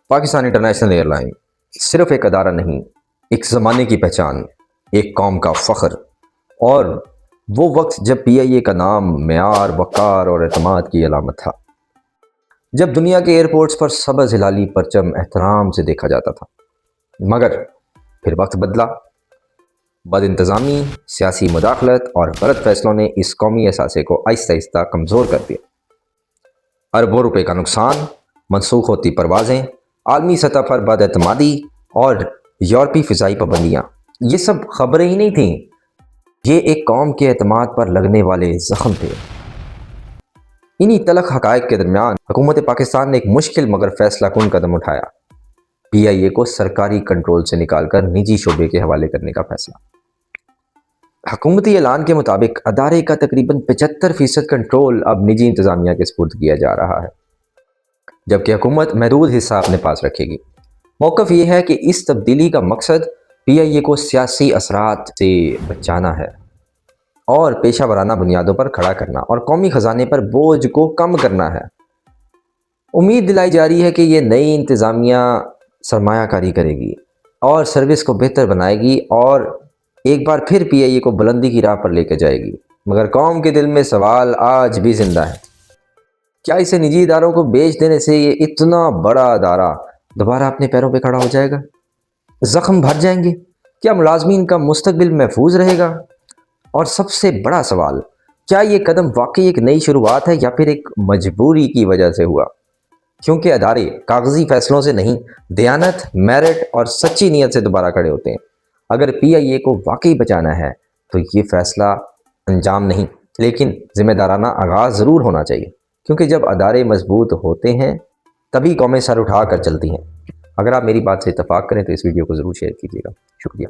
Pakistan international air line صرف ایک ادارہ نہیں، ایک زمانے کی پہچان، ایک قوم کا فخر، اور وہ وقت جب پی آئی اے کا نام معیار، وقار اور اعتماد کی علامت تھا، جب دنیا کے ایئرپورٹس پر سبز ہلالی پرچم احترام سے دیکھا جاتا تھا۔ مگر پھر وقت بدلا، بد انتظامی، سیاسی مداخلت اور غلط فیصلوں نے اس قومی اثاثے کو آہستہ آہستہ کمزور کر دیا۔ اربوں روپے کا نقصان، منسوخ ہوتی پروازیں، عالمی سطح پر بد اعتمادی اور یورپی فضائی پابندیاں، یہ سب خبریں ہی نہیں تھیں، یہ ایک قوم کے اعتماد پر لگنے والے زخم تھے۔ انہی تلخ حقائق کے درمیان حکومت پاکستان نے ایک مشکل مگر فیصلہ کن قدم اٹھایا، پی آئی اے کو سرکاری کنٹرول سے نکال کر نجی شعبے کے حوالے کرنے کا فیصلہ۔ حکومتی اعلان کے مطابق ادارے کا تقریباً 75% کنٹرول اب نجی انتظامیہ کے سپرد کیا جا رہا ہے، جبکہ حکومت محدود حصہ اپنے پاس رکھے گی۔ موقف یہ ہے کہ اس تبدیلی کا مقصد پی آئی اے کو سیاسی اثرات سے بچانا ہے اور پیشہ ورانہ بنیادوں پر کھڑا کرنا اور قومی خزانے پر بوجھ کو کم کرنا ہے۔ امید دلائی جا رہی ہے کہ یہ نئی انتظامیہ سرمایہ کاری کرے گی اور سروس کو بہتر بنائے گی اور ایک بار پھر پی آئی اے کو بلندی کی راہ پر لے کے جائے گی۔ مگر قوم کے دل میں سوال آج بھی زندہ ہے، کیا اسے نجی اداروں کو بیچ دینے سے یہ اتنا بڑا ادارہ دوبارہ اپنے پیروں پہ کھڑا ہو جائے گا؟ زخم بھر جائیں گے؟ کیا ملازمین کا مستقبل محفوظ رہے گا؟ اور سب سے بڑا سوال، کیا یہ قدم واقعی ایک نئی شروعات ہے یا پھر ایک مجبوری کی وجہ سے ہوا؟ کیونکہ ادارے کاغذی فیصلوں سے نہیں، دیانت، میرٹ اور سچی نیت سے دوبارہ کھڑے ہوتے ہیں۔ اگر پی آئی اے کو واقعی بچانا ہے تو یہ فیصلہ انجام نہیں، لیکن ذمہ دارانہ آغاز ضرور ہونا چاہیے، کیونکہ جب ادارے مضبوط ہوتے ہیں تبھی قومیں سر اٹھا کر چلتی ہیں۔ اگر آپ میری بات سے اتفاق کریں تو اس ویڈیو کو ضرور شیئر کیجیے گا۔ شکریہ۔